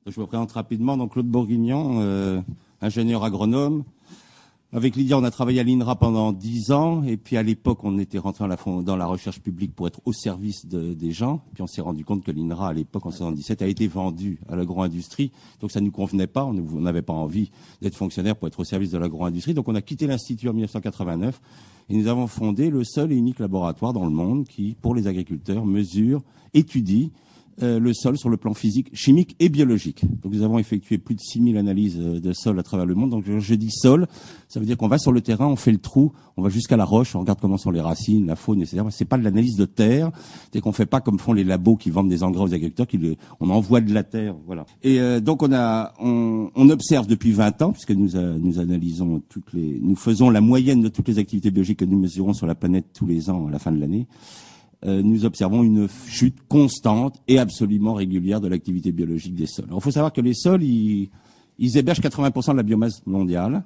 Donc, je me présente rapidement. Donc, Claude Bourguignon, ingénieur agronome. Avec Lydia, on a travaillé à l'INRA pendant 10 ans. Et puis, à l'époque, on était rentré dans la recherche publique pour être au service des gens. Puis, on s'est rendu compte que l'INRA, à l'époque, en 1977, a été vendu à l'agro-industrie. Donc, ça ne nous convenait pas. On n'avait pas envie d'être fonctionnaire pour être au service de l'agro-industrie. Donc, on a quitté l'Institut en 1989. Et nous avons fondé le seul et unique laboratoire dans le monde qui, pour les agriculteurs, mesure, étudie le sol sur le plan physique, chimique et biologique. Donc nous avons effectué plus de 6000 analyses de sol à travers le monde. Donc je dis sol, ça veut dire qu'on va sur le terrain, on fait le trou, on va jusqu'à la roche, on regarde comment sont les racines, la faune, etc. C'est pas de l'analyse de terre, c'est qu'on fait pas comme font les labos qui vendent des engrais aux agriculteurs, on envoie de la terre, voilà. Et donc on observe depuis 20 ans, puisque nous analysons nous faisons la moyenne de toutes les activités biologiques que nous mesurons sur la planète tous les ans à la fin de l'année. Nous observons une chute constante et absolument régulière de l'activité biologique des sols. Alors, il faut savoir que les sols, ils hébergent 80% de la biomasse mondiale.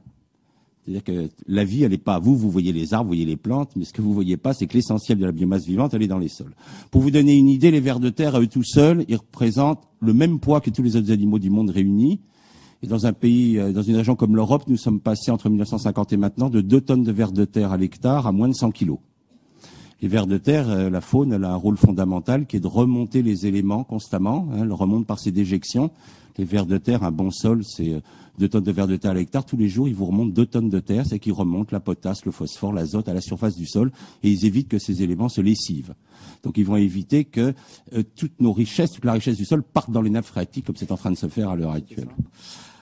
C'est-à-dire que la vie, elle n'est pas, vous voyez les arbres, vous voyez les plantes, mais ce que vous voyez pas, c'est que l'essentiel de la biomasse vivante, elle est dans les sols. Pour vous donner une idée, les vers de terre, à eux tout seuls, ils représentent le même poids que tous les autres animaux du monde réunis. Et dans un pays, dans une région comme l'Europe, nous sommes passés entre 1950 et maintenant de 2 tonnes de vers de terre à l'hectare à moins de 100 kilos. Les vers de terre, la faune, elle a un rôle fondamental qui est de remonter les éléments constamment. Elle remonte par ses déjections. Les vers de terre, un bon sol, c'est 2 tonnes de vers de terre à l'hectare. Tous les jours, ils vous remontent 2 tonnes de terre. C'est qu'ils remontent la potasse, le phosphore, l'azote à la surface du sol. Et ils évitent que ces éléments se lessivent. Donc, ils vont éviter que toutes nos richesses, toute la richesse du sol parte dans les nappes phréatiques, comme c'est en train de se faire à l'heure actuelle.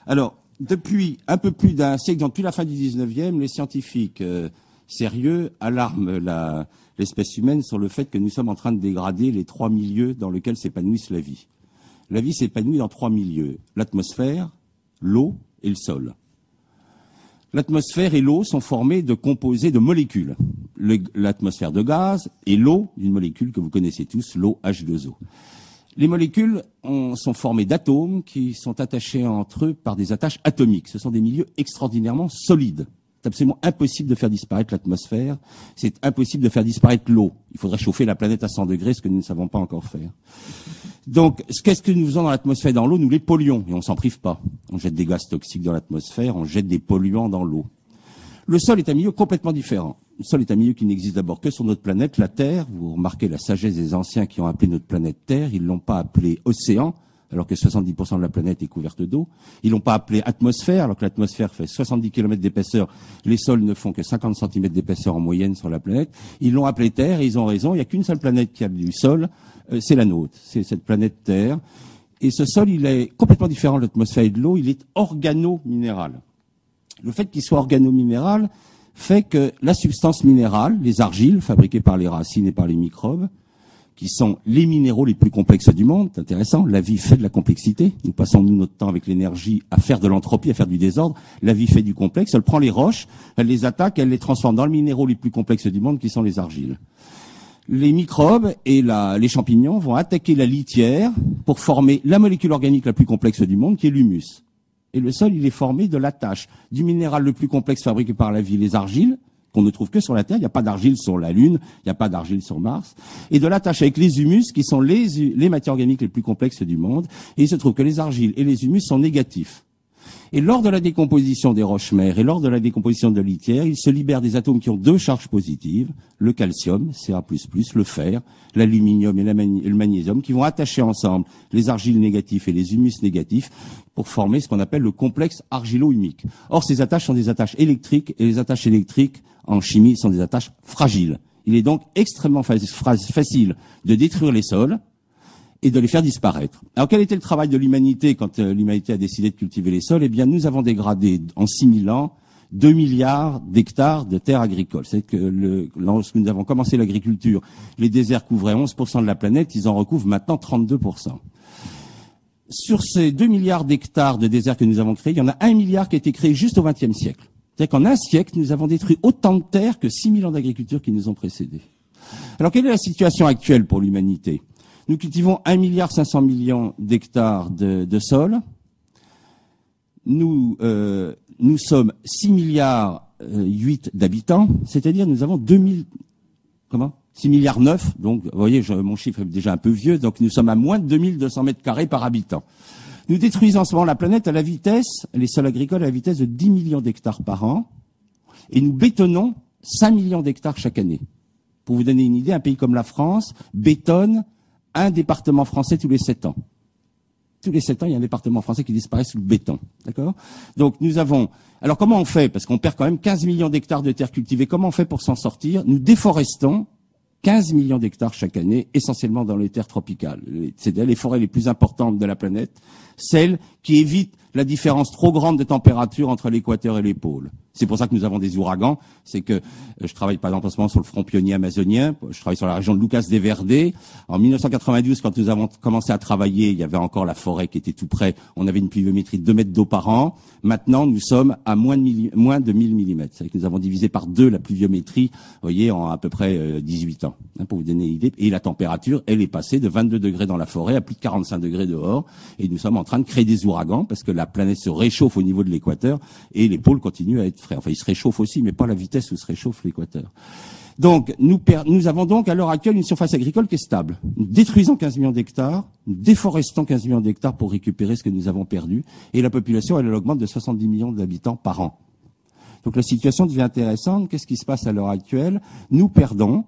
Alors, depuis un peu plus d'un siècle, depuis la fin du 19e, les scientifiques sérieux alarment l'espèce humaine sur le fait que nous sommes en train de dégrader les 3 milieux dans lesquels s'épanouisse la vie. La vie s'épanouit dans 3 milieux, l'atmosphère, l'eau et le sol. L'atmosphère et l'eau sont formés de composés de molécules. L'atmosphère de gaz et l'eau, d'une molécule que vous connaissez tous, l'eau H2O. Les molécules sont formées d'atomes qui sont attachés entre eux par des attaches atomiques. Ce sont des milieux extraordinairement solides. C'est absolument impossible de faire disparaître l'atmosphère. C'est impossible de faire disparaître l'eau. Il faudrait chauffer la planète à 100 degrés, ce que nous ne savons pas encore faire. Donc, qu'est-ce que nous faisons dans l'atmosphère et dans l'eau? Nous les polluons, et on s'en prive pas. On jette des gaz toxiques dans l'atmosphère, on jette des polluants dans l'eau. Le sol est un milieu complètement différent. Le sol est un milieu qui n'existe d'abord que sur notre planète, la Terre. Vous remarquez la sagesse des anciens qui ont appelé notre planète Terre. Ils l'ont pas appelée océan, alors que 70% de la planète est couverte d'eau. Ils l'ont pas appelé atmosphère, alors que l'atmosphère fait 70 km d'épaisseur. Les sols ne font que 50 cm d'épaisseur en moyenne sur la planète. Ils l'ont appelé Terre et ils ont raison. Il n'y a qu'une seule planète qui a du sol, c'est la nôtre. C'est cette planète Terre. Et ce sol, il est complètement différent de l'atmosphère et de l'eau. Il est organo-minéral. Le fait qu'il soit organo-minéral fait que la substance minérale, les argiles fabriquées par les racines et par les microbes, qui sont les minéraux les plus complexes du monde. C'est intéressant. La vie fait de la complexité. Nous passons, notre temps avec l'énergie à faire de l'entropie, à faire du désordre. La vie fait du complexe. Elle prend les roches, elle les attaque, elle les transforme dans les minéraux les plus complexes du monde, qui sont les argiles. Les microbes et les champignons vont attaquer la litière pour former la molécule organique la plus complexe du monde, qui est l'humus. Et le sol, il est formé de l'attache du minéral le plus complexe fabriqué par la vie, les argiles, qu'on ne trouve que sur la Terre. Il n'y a pas d'argile sur la Lune, il n'y a pas d'argile sur Mars. Et de l'attache avec les humus, qui sont les matières organiques les plus complexes du monde. Et il se trouve que les argiles et les humus sont négatifs. Et lors de la décomposition des roches-mères et lors de la décomposition de la litière, il se libère des atomes qui ont 2 charges positives, le calcium, Ca++, le fer, l'aluminium et le magnésium, qui vont attacher ensemble les argiles négatifs et les humus négatifs pour former ce qu'on appelle le complexe argilo-humique. Or, ces attaches sont des attaches électriques, et les attaches électriques, en chimie, sont des attaches fragiles. Il est donc extrêmement facile de détruire les sols et de les faire disparaître. Alors, quel était le travail de l'humanité quand l'humanité a décidé de cultiver les sols? Eh bien, nous avons dégradé en 6000 ans 2 milliards d'hectares de terres agricoles. C'est que lorsque nous avons commencé l'agriculture, les déserts couvraient 11% de la planète, ils en recouvrent maintenant 32%. Sur ces 2 milliards d'hectares de déserts que nous avons créés, il y en a 1 milliard qui a été créé juste au XXe siècle. C'est-à-dire qu'en un siècle, nous avons détruit autant de terres que 6000 ans d'agriculture qui nous ont précédés. Alors, quelle est la situation actuelle pour l'humanité? Nous cultivons 1,5 milliard d'hectares de sol. Nous sommes 6,8 milliards d'habitants, c'est-à-dire nous avons 6,9 milliards. Donc, vous voyez, mon chiffre est déjà un peu vieux, donc nous sommes à moins de 2200 mètres carrés par habitant. Nous détruisons en ce moment la planète à la vitesse, les sols agricoles à la vitesse de 10 millions d'hectares par an, et nous bétonnons 5 millions d'hectares chaque année. Pour vous donner une idée, un pays comme la France bétonne un département français tous les 7 ans. Tous les 7 ans, il y a un département français qui disparaît sous le béton. D'accord? Donc nous avons... Alors comment on fait? Parce qu'on perd quand même 15 millions d'hectares de terres cultivées. Comment on fait pour s'en sortir? Nous déforestons 15 millions d'hectares chaque année, essentiellement dans les terres tropicales. C'est les forêts les plus importantes de la planète, celles qui évitent la différence trop grande de température entre l'équateur et les pôles. C'est pour ça que nous avons des ouragans. C'est que je travaille par exemple en ce moment sur le front pionnier amazonien. Je travaille sur la région de Lucas de Verde. En 1992, quand nous avons commencé à travailler, il y avait encore la forêt qui était tout près. On avait une pluviométrie de 2 mètres d'eau par an. Maintenant, nous sommes à moins de 1000 millimètres. C'est-à-dire que nous avons divisé par 2 la pluviométrie, vous voyez, en à peu près 18 ans, pour vous donner une idée. Et la température, elle est passée de 22 degrés dans la forêt à plus de 45 degrés dehors. Et nous sommes en train de créer des ouragans parce que la planète se réchauffe au niveau de l'équateur et les pôles continuent à être frais. Enfin, ils se réchauffent aussi, mais pas à la vitesse où se réchauffe l'équateur. Donc, nous avons donc à l'heure actuelle une surface agricole qui est stable. Nous détruisons 15 millions d'hectares, nous déforestons 15 millions d'hectares pour récupérer ce que nous avons perdu, et la population, elle augmente de 70 millions d'habitants par an. Donc la situation devient intéressante. Qu'est-ce qui se passe à l'heure actuelle? Nous perdons,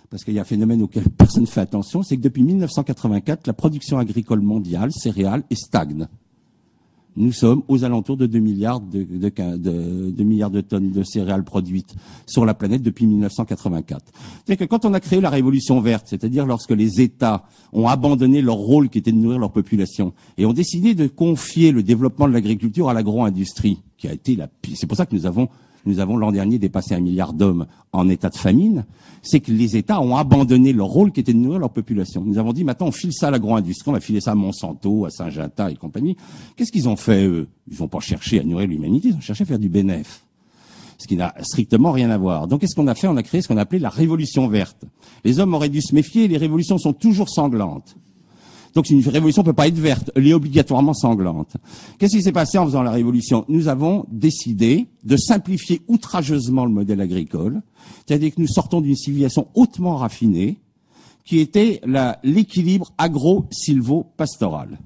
parce qu'il y a un phénomène auquel personne ne fait attention, c'est que depuis 1984, la production agricole mondiale, céréales, stagne. Nous sommes aux alentours de 2 milliards de tonnes de céréales produites sur la planète depuis 1984. C'est-à-dire que quand on a créé la révolution verte, c'est-à-dire lorsque les États ont abandonné leur rôle qui était de nourrir leur population et ont décidé de confier le développement de l'agriculture à l'agro-industrie, qui a été la pire. C'est pour ça que nous avons l'an dernier dépassé 1 milliard d'hommes en état de famine, c'est que les États ont abandonné leur rôle qui était de nourrir leur population. Nous avons dit, maintenant, on file ça à l'agro-industrie, on va filer ça à Monsanto, à Syngenta et compagnie. Qu'est-ce qu'ils ont fait, eux? Ils n'ont pas cherché à nourrir l'humanité, ils ont cherché à faire du bénéfice. Ce qui n'a strictement rien à voir. Donc, qu'est-ce qu'on a fait? On a créé ce qu'on appelait la révolution verte. Les hommes auraient dû se méfier, les révolutions sont toujours sanglantes. Donc une révolution ne peut pas être verte, elle est obligatoirement sanglante. Qu'est-ce qui s'est passé en faisant la révolution? Nous avons décidé de simplifier outrageusement le modèle agricole, c'est-à-dire que nous sortons d'une civilisation hautement raffinée, qui était l'équilibre agro-silvo-pastoral.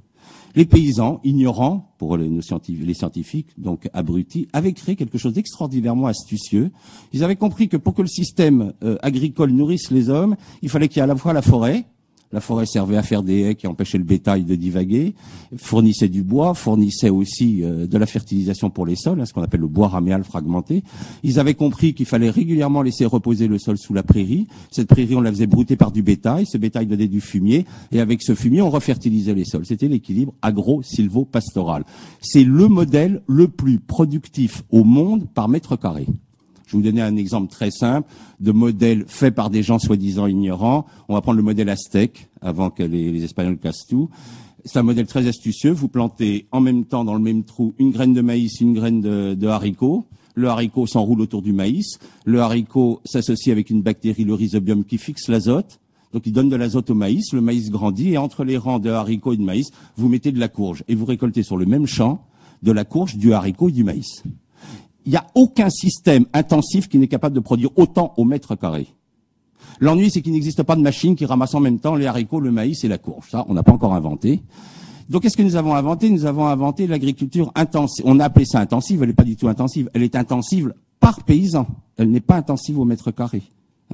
Les paysans, ignorants, pour les scientifiques, donc abrutis, avaient créé quelque chose d'extraordinairement astucieux. Ils avaient compris que pour que le système agricole nourrisse les hommes, il fallait qu'il y ait à la fois la forêt. La forêt servait à faire des haies qui empêchaient le bétail de divaguer, fournissait du bois, fournissait aussi de la fertilisation pour les sols, ce qu'on appelle le bois raméal fragmenté. Ils avaient compris qu'il fallait régulièrement laisser reposer le sol sous la prairie. Cette prairie, on la faisait brouter par du bétail. Ce bétail donnait du fumier. Et avec ce fumier, on refertilisait les sols. C'était l'équilibre agro-silvo-pastoral. C'est le modèle le plus productif au monde par mètre carré. Je vais vous donner un exemple très simple de modèle fait par des gens soi-disant ignorants. On va prendre le modèle aztèque, avant que les Espagnols cassent tout. C'est un modèle très astucieux. Vous plantez en même temps, dans le même trou, une graine de maïs, une graine de haricot. Le haricot s'enroule autour du maïs. Le haricot s'associe avec une bactérie, le rhizobium, qui fixe l'azote. Donc il donne de l'azote au maïs. Le maïs grandit et entre les rangs de haricots et de maïs, vous mettez de la courge. Et vous récoltez sur le même champ de la courge, du haricot et du maïs. Il n'y a aucun système intensif qui n'est capable de produire autant au mètre carré. L'ennui, c'est qu'il n'existe pas de machine qui ramasse en même temps les haricots, le maïs et la courge. Ça, on n'a pas encore inventé. Donc, qu'est-ce que nous avons inventé? Nous avons inventé l'agriculture intensive. On a appelé ça intensive, elle n'est pas du tout intensive. Elle est intensive par paysan. Elle n'est pas intensive au mètre carré.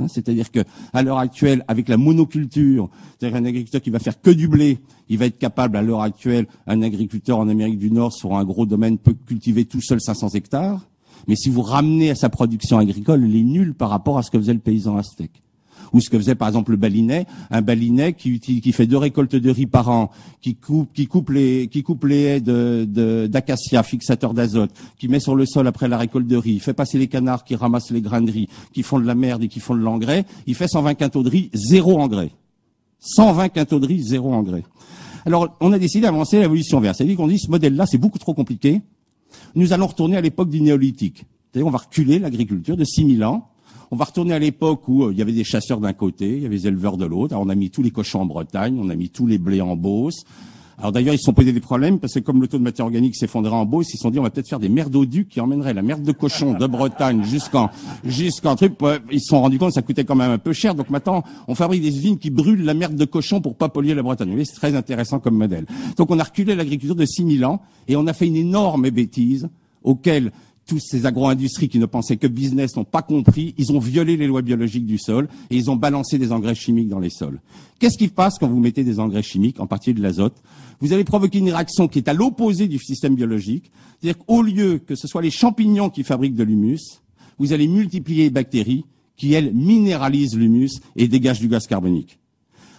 C'est-à-dire que, à l'heure actuelle, avec la monoculture, c'est-à-dire un agriculteur qui va faire que du blé, il va être capable, à l'heure actuelle, un agriculteur en Amérique du Nord sur un gros domaine peut cultiver tout seul 500 hectares. Mais si vous ramenez à sa production agricole, elle est nulle par rapport à ce que faisait le paysan aztèque. Ou ce que faisait par exemple le balinais, un balinais qui fait 2 récoltes de riz par an, qui coupe les haies d'acacia, fixateur d'azote, qui met sur le sol après la récolte de riz, fait passer les canards qui ramassent les grains de riz, qui font de la merde et qui font de l'engrais, il fait 120 quintaux de riz, 0 engrais. 120 quintaux de riz, 0 engrais. Alors, on a décidé d'avancer l'évolution verte. C'est-à-dire qu'on dit, ce modèle-là, c'est beaucoup trop compliqué. Nous allons retourner à l'époque du néolithique. C'est-à-dire, on va reculer l'agriculture de 6000 ans. On va retourner à l'époque où il y avait des chasseurs d'un côté, il y avait des éleveurs de l'autre. Alors, on a mis tous les cochons en Bretagne, on a mis tous les blés en Beauce. Alors d'ailleurs, ils se sont posés des problèmes parce que comme le taux de matière organique s'effondrait en Beauce, ils se sont dit on va peut-être faire des merdoducs qui emmèneraient la merde de cochon de Bretagne jusqu'en truc. Ils se sont rendus compte que ça coûtait quand même un peu cher. Donc maintenant, on fabrique des usines qui brûlent la merde de cochon pour pas polluer la Bretagne. Vous voyez, c'est très intéressant comme modèle. Donc on a reculé l'agriculture de 6000 ans et on a fait une énorme bêtise auquel tous ces agro-industries qui ne pensaient que business n'ont pas compris, ils ont violé les lois biologiques du sol et ils ont balancé des engrais chimiques dans les sols. Qu'est-ce qui se passe quand vous mettez des engrais chimiques, en particulier de l'azote? Vous allez provoquer une réaction qui est à l'opposé du système biologique. C'est-à-dire qu'au lieu que ce soit les champignons qui fabriquent de l'humus, vous allez multiplier les bactéries qui, elles, minéralisent l'humus et dégagent du gaz carbonique.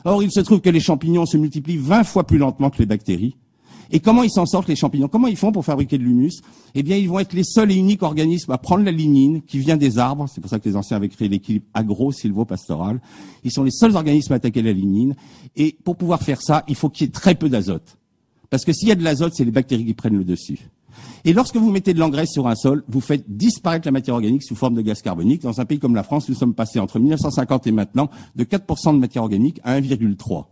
Or, il se trouve que les champignons se multiplient 20 fois plus lentement que les bactéries. Et comment ils s'en sortent, les champignons? Comment ils font pour fabriquer de l'humus? Eh bien, ils vont être les seuls et uniques organismes à prendre la lignine qui vient des arbres. C'est pour ça que les anciens avaient créé l'équilibre agro-sylvo-pastoral. Ils sont les seuls organismes à attaquer la lignine. Et pour pouvoir faire ça, il faut qu'il y ait très peu d'azote. Parce que s'il y a de l'azote, c'est les bactéries qui prennent le dessus. Et lorsque vous mettez de l'engrais sur un sol, vous faites disparaître la matière organique sous forme de gaz carbonique. Dans un pays comme la France, nous sommes passés entre 1950 et maintenant de 4% de matière organique à 1,3%.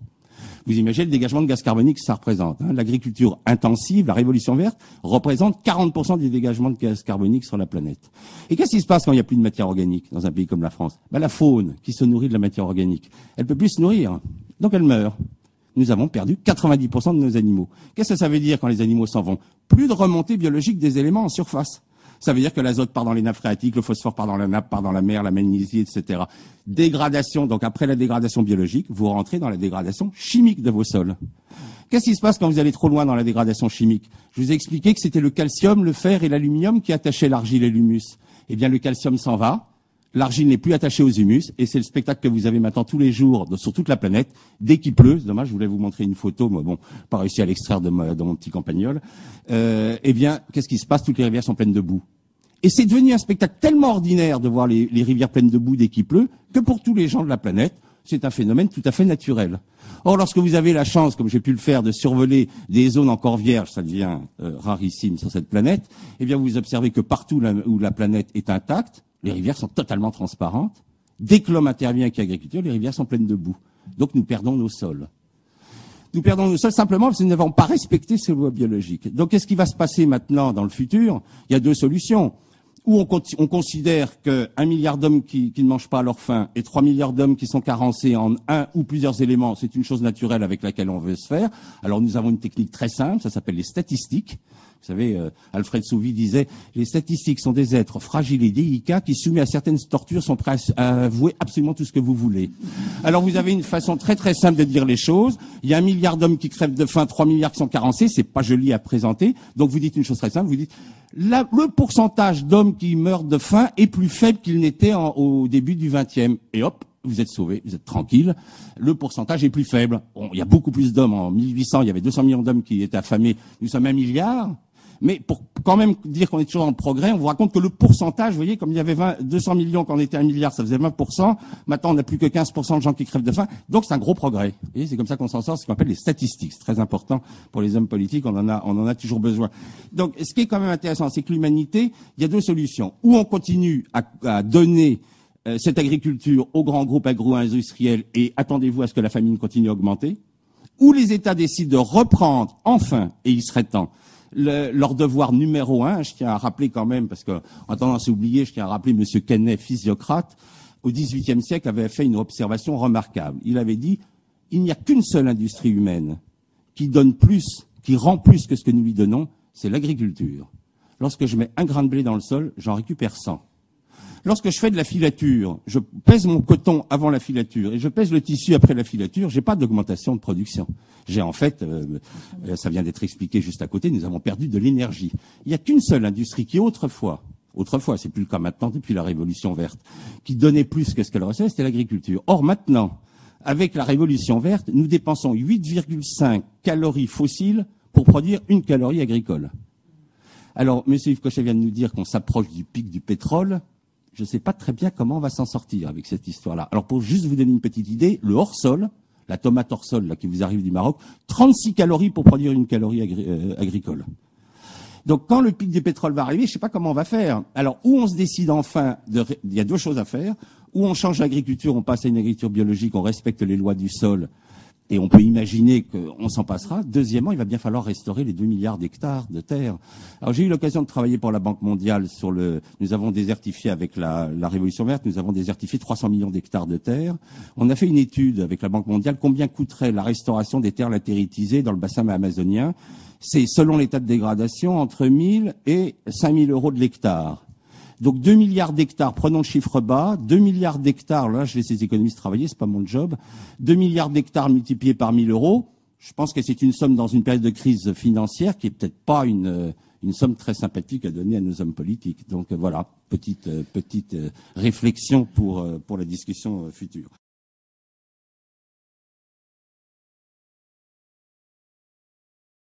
Vous imaginez le dégagement de gaz carbonique que ça représente. L'agriculture intensive, la révolution verte, représente 40% du dégagement de gaz carbonique sur la planète. Et qu'est-ce qui se passe quand il n'y a plus de matière organique dans un pays comme la France? La faune, qui se nourrit de la matière organique, elle peut plus se nourrir, donc elle meurt. Nous avons perdu 90% de nos animaux. Qu'est-ce que ça veut dire quand les animaux s'en vont? Plus de remontée biologique des éléments en surface. Ça veut dire que l'azote part dans les nappes phréatiques, le phosphore part dans la nappe, part dans la mer, la magnésie, etc. Dégradation, donc après la dégradation biologique, vous rentrez dans la dégradation chimique de vos sols. Qu'est-ce qui se passe quand vous allez trop loin dans la dégradation chimique? Je vous ai expliqué que c'était le calcium, le fer et l'aluminium qui attachaient l'argile et l'humus. Eh bien, le calcium s'en va, l'argile n'est plus attachée aux humus, et c'est le spectacle que vous avez maintenant tous les jours sur toute la planète. Dès qu'il pleut, c'est dommage, je voulais vous montrer une photo, mais bon, pas réussi à l'extraire de mon petit campagnol. Eh bien, qu'est-ce qui se passe? Toutes les rivières sont pleines de boue. Et c'est devenu un spectacle tellement ordinaire de voir les rivières pleines de boue dès qu'il pleut, que pour tous les gens de la planète, c'est un phénomène tout à fait naturel. Or, lorsque vous avez la chance, comme j'ai pu le faire, de survoler des zones encore vierges, ça devient rarissime sur cette planète, eh bien, vous observez que partout où la planète est intacte, les rivières sont totalement transparentes. Dès que l'homme intervient avec l'agriculture, les rivières sont pleines de boue. Donc, nous perdons nos sols. Nous perdons nos sols simplement parce que nous n'avons pas respecté ces lois biologiques. Donc, qu'est-ce qui va se passer maintenant dans le futur? Il y a deux solutions. Ou on considère qu'1 milliard d'hommes qui ne mangent pas à leur faim et 3 milliards d'hommes qui sont carencés en un ou plusieurs éléments, c'est une chose naturelle avec laquelle on veut se faire. Alors nous avons une technique très simple, ça s'appelle les statistiques. Vous savez, Alfred Sauvy disait « Les statistiques sont des êtres fragiles et délicats qui, soumis à certaines tortures, sont prêts à avouer absolument tout ce que vous voulez. » Alors vous avez une façon très très simple de dire les choses. Il y a 1 milliard d'hommes qui crèvent de faim, 3 milliards qui sont carencés, c'est pas joli à présenter. Donc vous dites une chose très simple, vous dites le pourcentage d'hommes qui meurent de faim est plus faible qu'il n'était au début du XXe. Et hop, vous êtes sauvés, vous êtes tranquille. Le pourcentage est plus faible. Bon, il y a beaucoup plus d'hommes. En 1800, il y avait 200 millions d'hommes qui étaient affamés. Nous sommes 1 milliard. Mais pour quand même dire qu'on est toujours dans le progrès, on vous raconte que le pourcentage, vous voyez, comme il y avait 200 millions quand on était 1 milliard, ça faisait 20%. Maintenant, on n'a plus que 15% de gens qui crèvent de faim. Donc, c'est un gros progrès. Vous voyez, c'est comme ça qu'on s'en sort, ce qu'on appelle les statistiques. C'est très important pour les hommes politiques. On en a toujours besoin. Donc, ce qui est quand même intéressant, c'est que l'humanité, il y a deux solutions. Ou on continue à donner cette agriculture aux grands groupes agro-industriels et attendez-vous à ce que la famine continue à augmenter. Ou les États décident de reprendre, enfin, et il serait temps, leur devoir numéro 1, je tiens à rappeler quand même, parce qu'on a tendance à oublier, je tiens à rappeler M. Quesnay, physiocrate, au XVIIIe siècle, avait fait une observation remarquable. Il avait dit, il n'y a qu'une seule industrie humaine qui donne plus, qui rend plus que ce que nous lui donnons, c'est l'agriculture. Lorsque je mets un grain de blé dans le sol, j'en récupère 100. Lorsque je fais de la filature, je pèse mon coton avant la filature et je pèse le tissu après la filature, j'ai pas d'augmentation de production. J'ai en fait, ça vient d'être expliqué juste à côté, nous avons perdu de l'énergie. Il n'y a qu'une seule industrie qui autrefois, c'est plus le cas maintenant depuis la Révolution verte, qui donnait plus que ce qu'elle recevait, c'était l'agriculture. Or maintenant, avec la Révolution verte, nous dépensons 8,5 calories fossiles pour produire 1 calorie agricole. Alors, M. Yves Cochet vient de nous dire qu'on s'approche du pic du pétrole. Je ne sais pas très bien comment on va s'en sortir avec cette histoire-là. Alors, pour juste vous donner une petite idée, le hors-sol, la tomate hors-sol là, qui vous arrive du Maroc, 36 calories pour produire 1 calorie agricole. Donc, quand le pic du pétrole va arriver, je ne sais pas comment on va faire. Alors, où on se décide enfin, il y a deux choses à faire. Où on change l'agriculture, on passe à une agriculture biologique, on respecte les lois du sol Et on peut imaginer qu'on s'en passera. Deuxièmement, il va bien falloir restaurer les 2 milliards d'hectares de terre. Alors j'ai eu l'occasion de travailler pour la Banque mondiale sur nous avons désertifié avec la Révolution verte, nous avons désertifié 300 millions d'hectares de terre. On a fait une étude avec la Banque mondiale, combien coûterait la restauration des terres latéritisées dans le bassin amazonien. C'est, selon l'état de dégradation, entre 1000 et 5000 euros de l'hectare. Donc 2 milliards d'hectares, prenons le chiffre bas, 2 milliards d'hectares, là je laisse les économistes travailler, c'est pas mon job, 2 milliards d'hectares multipliés par 1000 euros, je pense que c'est une somme dans une période de crise financière qui est peut-être pas une somme très sympathique à donner à nos hommes politiques. Donc voilà, petite réflexion pour la discussion future.